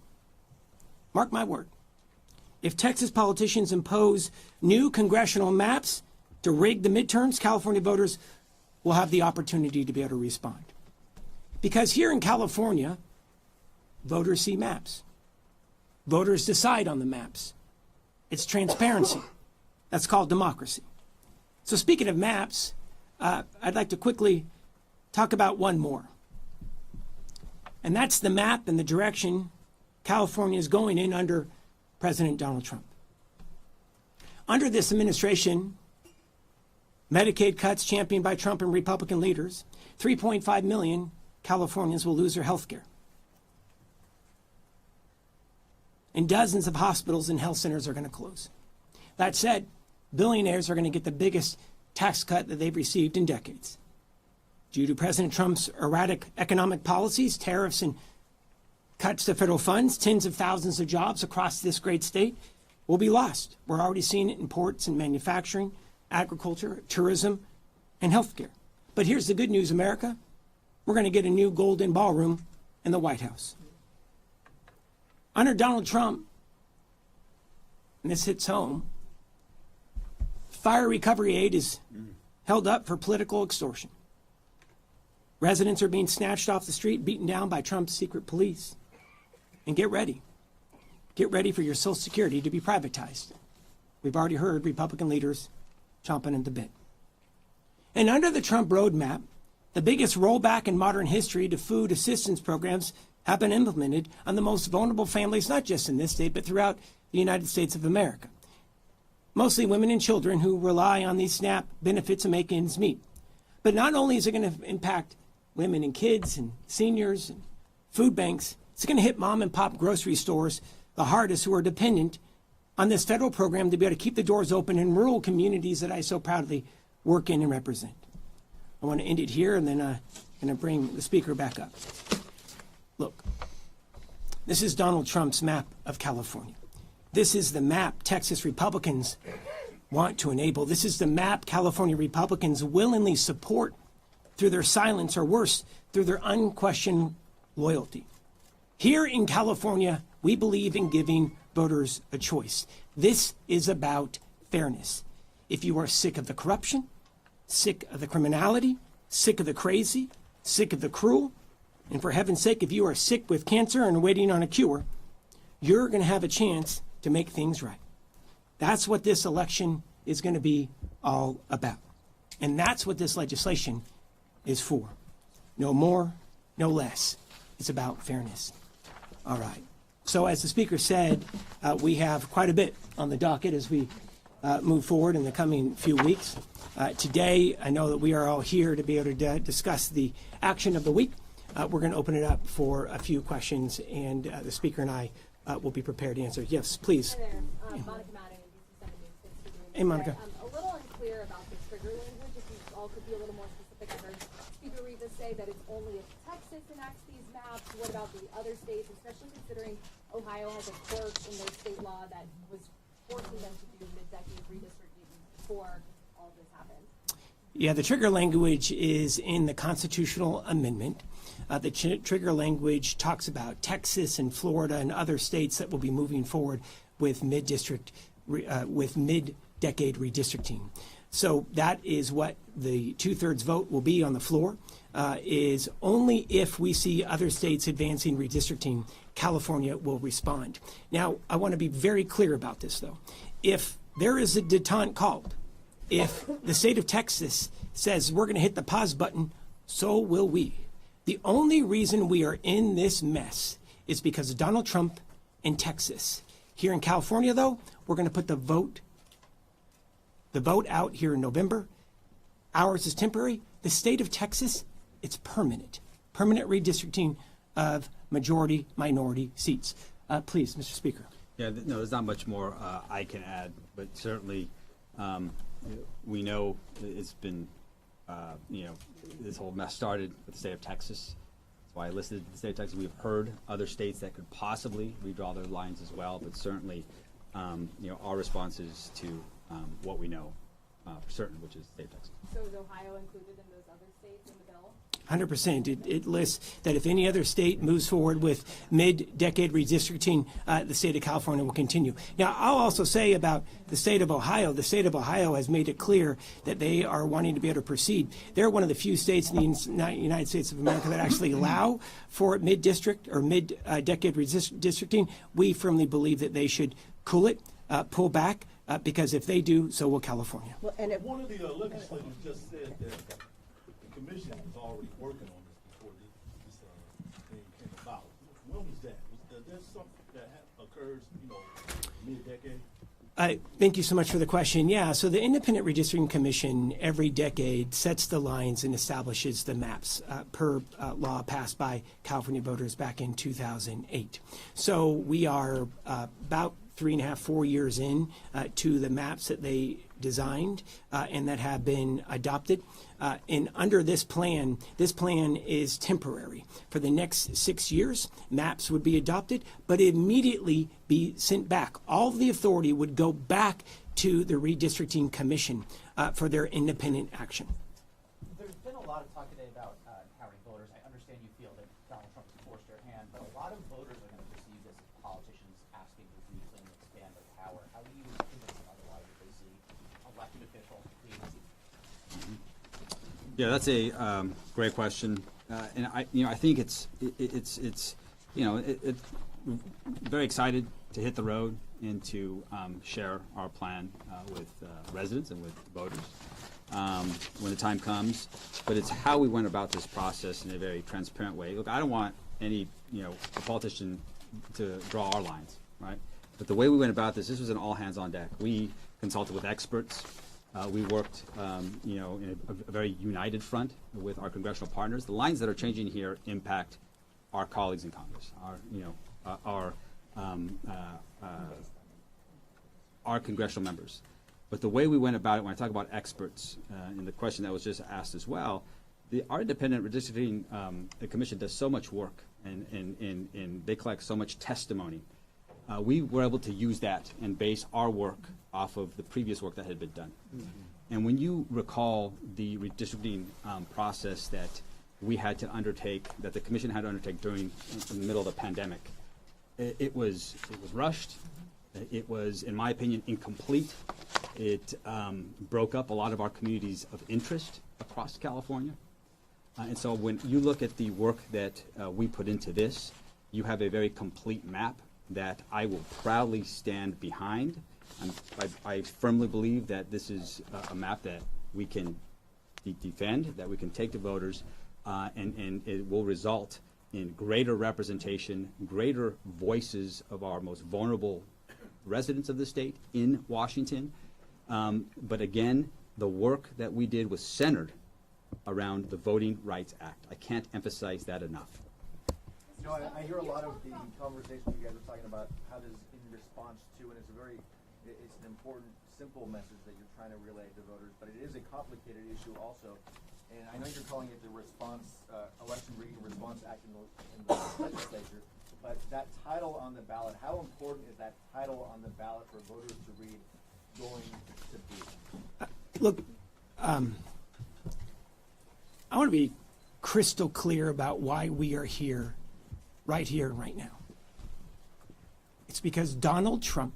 mark my word, if Texas politicians impose new congressional maps to rig the midterms, California voters will have the opportunity to be able to respond. Because here in California, voters see maps. Voters decide on the maps. It's transparency. That's called democracy. So speaking of maps, I'd like to quickly talk about one more. And that's the map and the direction California is going in under President Donald Trump. Under this administration, Medicaid cuts championed by Trump and Republican leaders, 3.5 million Californians will lose their health care. And dozens of hospitals and health centers are going to close. That said, billionaires are going to get the biggest tax cut that they've received in decades. Due to President Trump's erratic economic policies, tariffs, and cuts to federal funds, tens of thousands of jobs across this great state will be lost. We're already seeing it in ports and manufacturing, agriculture, tourism, and healthcare. But here's the good news, America. We're going to get a new golden ballroom in the White House. Under Donald Trump, and this hits home, fire recovery aid is held up for political extortion. Residents are being snatched off the street, beaten down by Trump's secret police. And get ready. Get ready for your Social Security to be privatized. We've already heard Republican leaders chomping at the bit. And under the Trump roadmap, the biggest rollback in modern history to food assistance programs have been implemented on the most vulnerable families, not just in this state, but throughout the United States of America. Mostly women and children who rely on these SNAP benefits to make ends meet. But not only is it going to impact women and kids and seniors and food banks, it's going to hit mom and pop grocery stores the hardest, who are dependent on this federal program to be able to keep the doors open in rural communities that I so proudly work in and represent. I want to end it here, and then I'm going to bring the speaker back up. Look, this is Donald Trump's map of California. This is the map Texas Republicans want to enable. This is the map California Republicans willingly support through their silence, or worse, through their unquestioned loyalty. Here in California, we believe in giving voters a choice. This is about fairness. If you are sick of the corruption, sick of the criminality, sick of the crazy, sick of the cruel, and for heaven's sake, if you are sick with cancer and waiting on a cure, you're going to have a chance to make things right. That's what this election is going to be all about. And that's what this legislation is for. No more, no less. It's about fairness. All right. So as the speaker said, we have quite a bit on the docket as we move forward in the coming few weeks. Today, I know that we are all here to be able to discuss the action of the week. We're going to open it up for a few questions, and the speaker and I will be prepared to answer. Yes, please. Hi there. Monica Madden, DC 7 News. Thanks for doing this. Hey, Monica. A little unclear about the trigger language. If you all could be a little more specific. I heard Speaker Rivas say that it's only if Texas enacts these maps. What about the other states, especially considering Ohio has a quirk in their state law that was forcing them to do mid-decade redistricting before all of this happened? Yeah, the trigger language is in the constitutional amendment. The trigger language talks about Texas and Florida and other states that will be moving forward with mid-decade redistricting. So that is what the two-thirds vote will be on the floor, is only if we see other states advancing redistricting, California will respond. Now, I want to be very clear about this, though. If there is a detente called, if the state of Texas says we're going to hit the pause button, so will we. The only reason we are in this mess is because of Donald Trump and Texas. Here in California, though, we're going to put the vote out here in November. Ours is temporary. The state of Texas, it's permanent. Permanent redistricting of majority-minority seats. Please, Mr. Speaker. Yeah, no, there's not much more I can add, but certainly we know it's been, this whole mess started with the state of Texas. That's why I listed the state of Texas. We've heard other states that could possibly redraw their lines as well, but certainly, our response is to what we know for certain, which is the state of Texas. So is Ohio included in those other states in the bill? 100%. It lists that if any other state moves forward with mid-decade redistricting, the state of California will continue. Now, I'll also say about the state of Ohio has made it clear that they are wanting to be able to proceed. They're one of the few states in the United States of America that actually allow for mid-district or mid-decade redistricting. We firmly believe that they should cool it, pull back, because if they do, so will California. Well, and One of the legislators just said that the commission was already working on this before this thing came about. When was that? Was there something that occurs, mid-decade? Thank you so much for the question. Yeah, so the Independent Redistricting Commission every decade sets the lines and establishes the maps per law passed by California voters back in 2008. So we are about 3.5, 4 years in to the maps that they designed and that have been adopted. And under this plan is temporary. For the next 6 years, maps would be adopted, but immediately be sent back. All of the authority would go back to the Redistricting Commission for their independent action. There's been a lot of talk today about empowering voters. I understand you feel that Donald Trump has forced your hand, but a lot of voters are going to perceive this as politicians asking to reclaim and expand their power. How do you convince them otherwise if they see elected officials creating? Yeah, that's a great question, and I think it's very excited to hit the road and to share our plan with residents and with voters when the time comes. But it's how we went about this process in a very transparent way. Look, I don't want any a politician to draw our lines, right? But the way we went about this was an all hands on deck. We consulted with experts. We worked, in a very united front with our congressional partners. The lines that are changing here impact our colleagues in Congress, our congressional members. But the way we went about it, when I talk about experts, and the question that was just asked as well, our independent redistricting commission does so much work, and they collect so much testimony. We were able to use that and base our work off of the previous work that had been done. Mm-hmm. And when you recall the redistricting process that we had to undertake, that the commission had to undertake in the middle of the pandemic, it was rushed. It was, in my opinion, incomplete. It broke up a lot of our communities of interest across California. And so when you look at the work that we put into this, you have a very complete map that I will proudly stand behind. I firmly believe that this is a map that we can defend, that we can take to voters, and it will result in greater representation, greater voices of our most vulnerable residents of the state in Washington. But again, the work that we did was centered around the Voting Rights Act. I can't emphasize that enough. I hear a lot of the conversation you guys are talking about how does in response to, and it's an important, simple message that you're trying to relay to voters, but it is a complicated issue also. And I know you're calling it the Election Rigging Response Act in the legislature, but that title on the ballot, how important is that title on the ballot for voters to read going to be? Look, I want to be crystal clear about why we are here and right now. It's because Donald Trump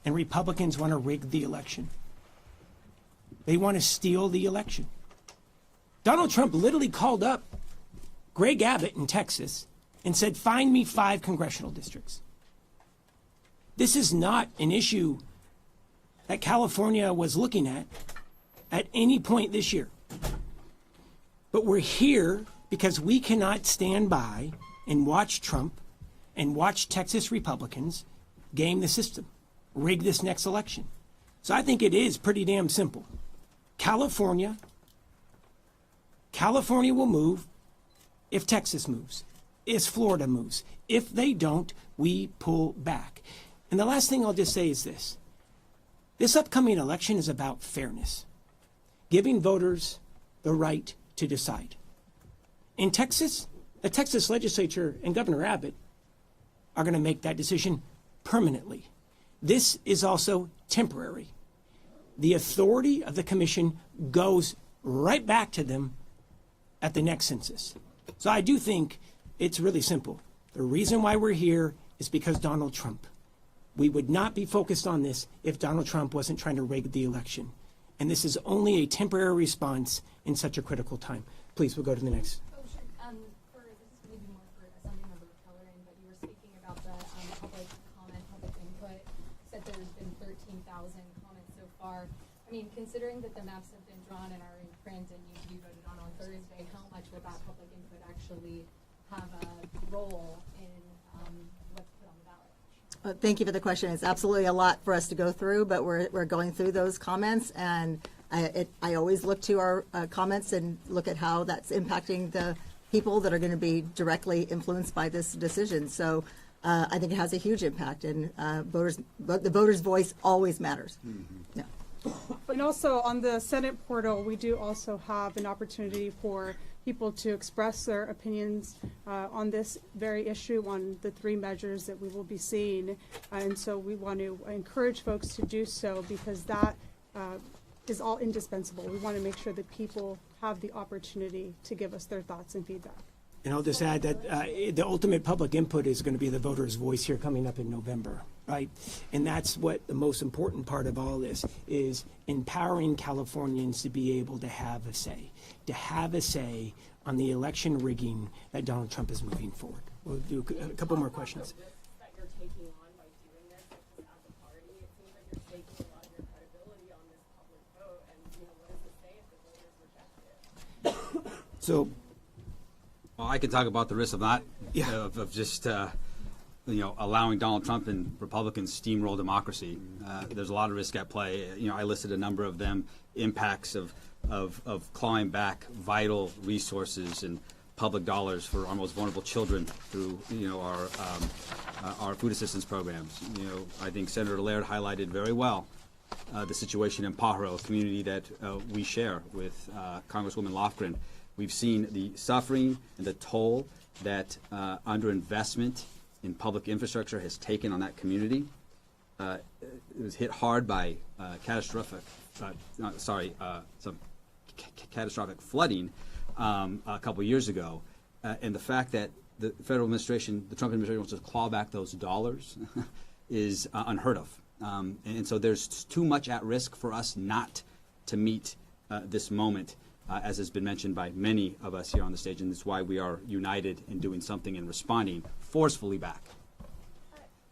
and Republicans want to rig the election. They want to steal the election. Donald Trump literally called up Greg Abbott in Texas and said, find me 5 congressional districts. This is not an issue that California was looking at any point this year. But we're here because we cannot stand by and watch Trump and watch Texas Republicans game the system, rig this next election. So I think it is pretty damn simple. California will move if Texas moves, if Florida moves. If they don't, we pull back. And the last thing I'll just say is this. This upcoming election is about fairness, giving voters the right to decide. In Texas, the Texas Legislature and Governor Abbott are going to make that decision permanently. This is also temporary. The authority of the commission goes right back to them at the next census. So I do think it's really simple. The reason why we're here is because Donald Trump. We would not be focused on this if Donald Trump wasn't trying to rig the election. And this is only a temporary response in such a critical time. Please, we'll go to the next. Oh, sure. This is maybe more for Assemblymember Kellerin, but you were speaking about the public comment, public input. You said there's been 13,000 comments so far. I mean, considering that the maps have been drawn and are in print and need to be voted on Thursday, how much will that public input actually have a role in what's put on the ballot? Thank you for the question. It's absolutely a lot for us to go through, but we're going through those comments, and I always look to our comments and look at how that's impacting the people that are going to be directly influenced by this decision. So I think it has a huge impact, and the voters' voice always matters. Mm-hmm. Yeah. And also on the Senate portal, we do also have an opportunity for people to express their opinions on this very issue, on the 3 measures that we will be seeing. And so we want to encourage folks to do so, because that is all indispensable. We want to make sure that people have the opportunity to give us their thoughts and feedback. And I'll just add that the ultimate public input is going to be the voters' voice here coming up in November, right? And that's what the most important part of all this is, empowering Californians to be able to have a say on the election rigging that Donald Trump is moving forward. We'll do a couple more questions. That you're taking on by doing this, as a party, it seems like you're taking a lot of your credibility on this public vote, and what does it say if the voters reject it? So. Well, I can talk about the risk of not, of just, allowing Donald Trump and Republicans steamroll democracy. There's a lot of risk at play. I listed a number of them: impacts of clawing back vital resources and public dollars for our most vulnerable children through, our food assistance programs. I think Senator Laird highlighted very well the situation in Pajaro, a community that we share with Congresswoman Lofgren. We've seen the suffering and the toll that underinvestment in public infrastructure has taken on that community. It was hit hard by catastrophic flooding a couple years ago. And the fact that the federal administration, the Trump administration, wants to claw back those dollars is unheard of. And so there's too much at risk for us not to meet this moment. As has been mentioned by many of us here on the stage, and that's why we are united in doing something and responding forcefully back.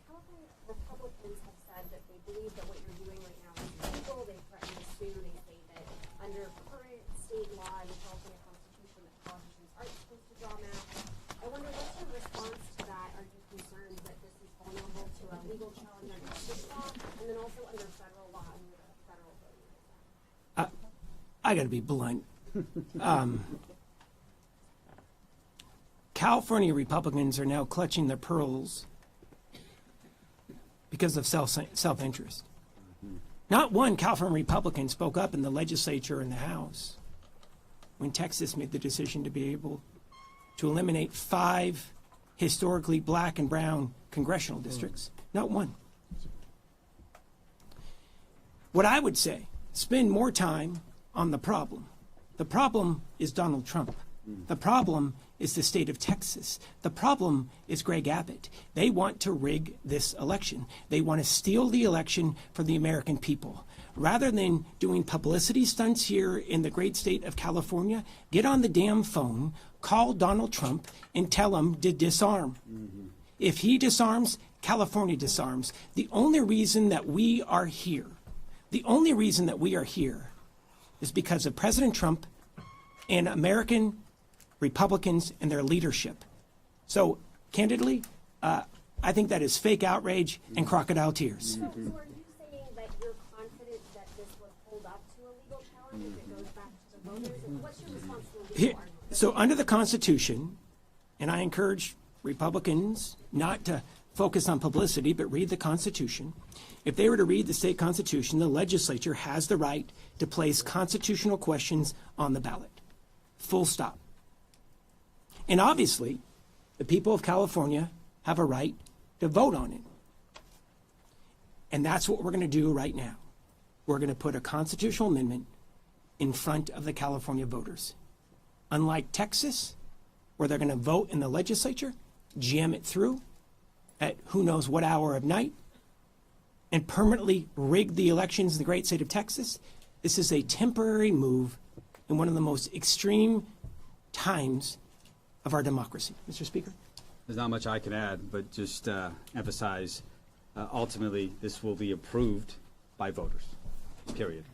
California Republicans have said that they believe that what you're doing right now is illegal. They threaten to sue. They say that under current state law and the California Constitution, that politicians aren't supposed to draw maps. I wonder, what's your response to that? Are you concerned that this is vulnerable to a legal challenge under state law, and then also under federal law and with a federal voting rights act? I got to be blunt. California Republicans are now clutching their pearls because of self-interest. Not one California Republican spoke up in the legislature and the House when Texas made the decision to be able to eliminate 5 historically black and brown congressional districts. Not one. What I would say, spend more time on the problem. The problem is Donald Trump. The problem is the state of Texas. The problem is Greg Abbott. They want to rig this election. They want to steal the election from the American people. Rather than doing publicity stunts here in the great state of California, get on the damn phone, call Donald Trump, and tell him to disarm. If he disarms, California disarms. The only reason that we are here, is because of President Trump and American Republicans and their leadership. So, candidly, I think that is fake outrage and crocodile tears. So are you saying that you're confident that this would hold up to a legal challenge if it goes back to the voters? And what's your response to the legal argument? So under the Constitution, and I encourage Republicans not to focus on publicity, but read the Constitution. If they were to read the state constitution, the legislature has the right to place constitutional questions on the ballot. Full stop. And obviously, the people of California have a right to vote on it. And that's what we're going to do right now. We're going to put a constitutional amendment in front of the California voters. Unlike Texas, where they're going to vote in the legislature, jam it through at who knows what hour of night, and permanently rig the elections in the great state of Texas, this is a temporary move in one of the most extreme times of our democracy. Mr. Speaker? There's not much I can add, but just emphasize, ultimately, this will be approved by voters, period.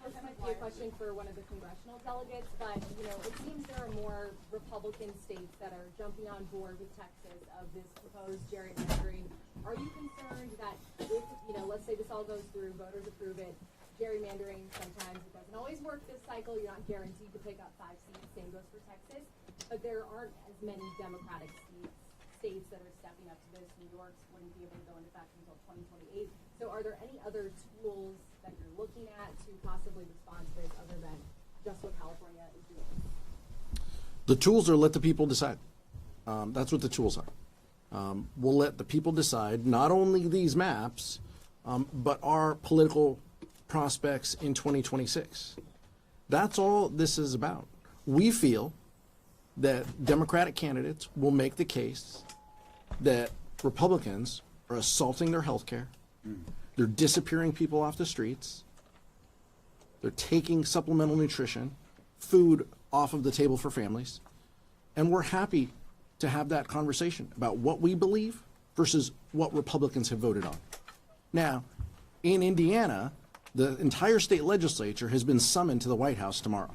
This might be a question for one of the congressional delegates, but, you know, it seems there are more Republican states that are jumping on board with Texas of this proposed gerrymandering. Are you concerned that if, you know, let's say this all goes through, voters approve it, gerrymandering, sometimes it doesn't always work this cycle, you're not guaranteed to pick up 5 seats, same goes for Texas, but there aren't as many Democratic states that are stepping up to this. New York wouldn't be able to go into effect until 2028. So are there any other tools that you're looking at to possibly respond to this other than just what California is doing? The tools are let the people decide. That's what the tools are. We'll let the people decide not only these maps, but our political prospects in 2026. That's all this is about. We feel that Democratic candidates will make the case that Republicans are assaulting their health care, they're disappearing people off the streets, they're taking supplemental nutrition, food off of the table for families, and we're happy to have that conversation about what we believe versus what Republicans have voted on. Now, in Indiana, the entire state legislature has been summoned to the White House tomorrow.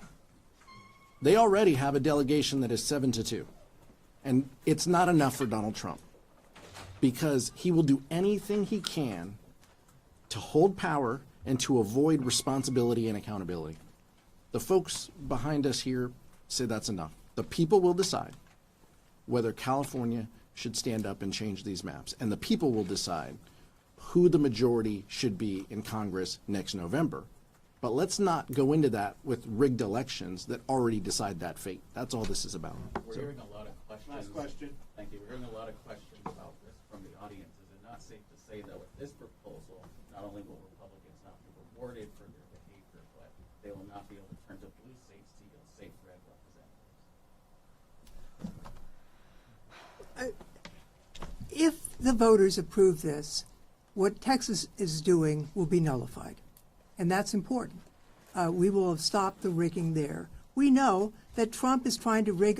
They already have a delegation that is 7-2. And it's not enough for Donald Trump because he will do anything he can to hold power and to avoid responsibility and accountability. The folks behind us here say that's enough. The people will decide whether California should stand up and change these maps. And the people will decide who the majority should be in Congress next November. But let's not go into that with rigged elections that already decide that fate. That's all this is about. We're hearing a lot of questions. Last question. Thank you. We're hearing a lot of questions about this from the audience. Is it not safe to say that with this proposal, not only will Republicans not be rewarded for their behavior, but they will not be able to turn to blue states to yield safe red representatives? If the voters approve this, what Texas is doing will be nullified. And that's important. We will have stopped the rigging there. We know that Trump is trying to rig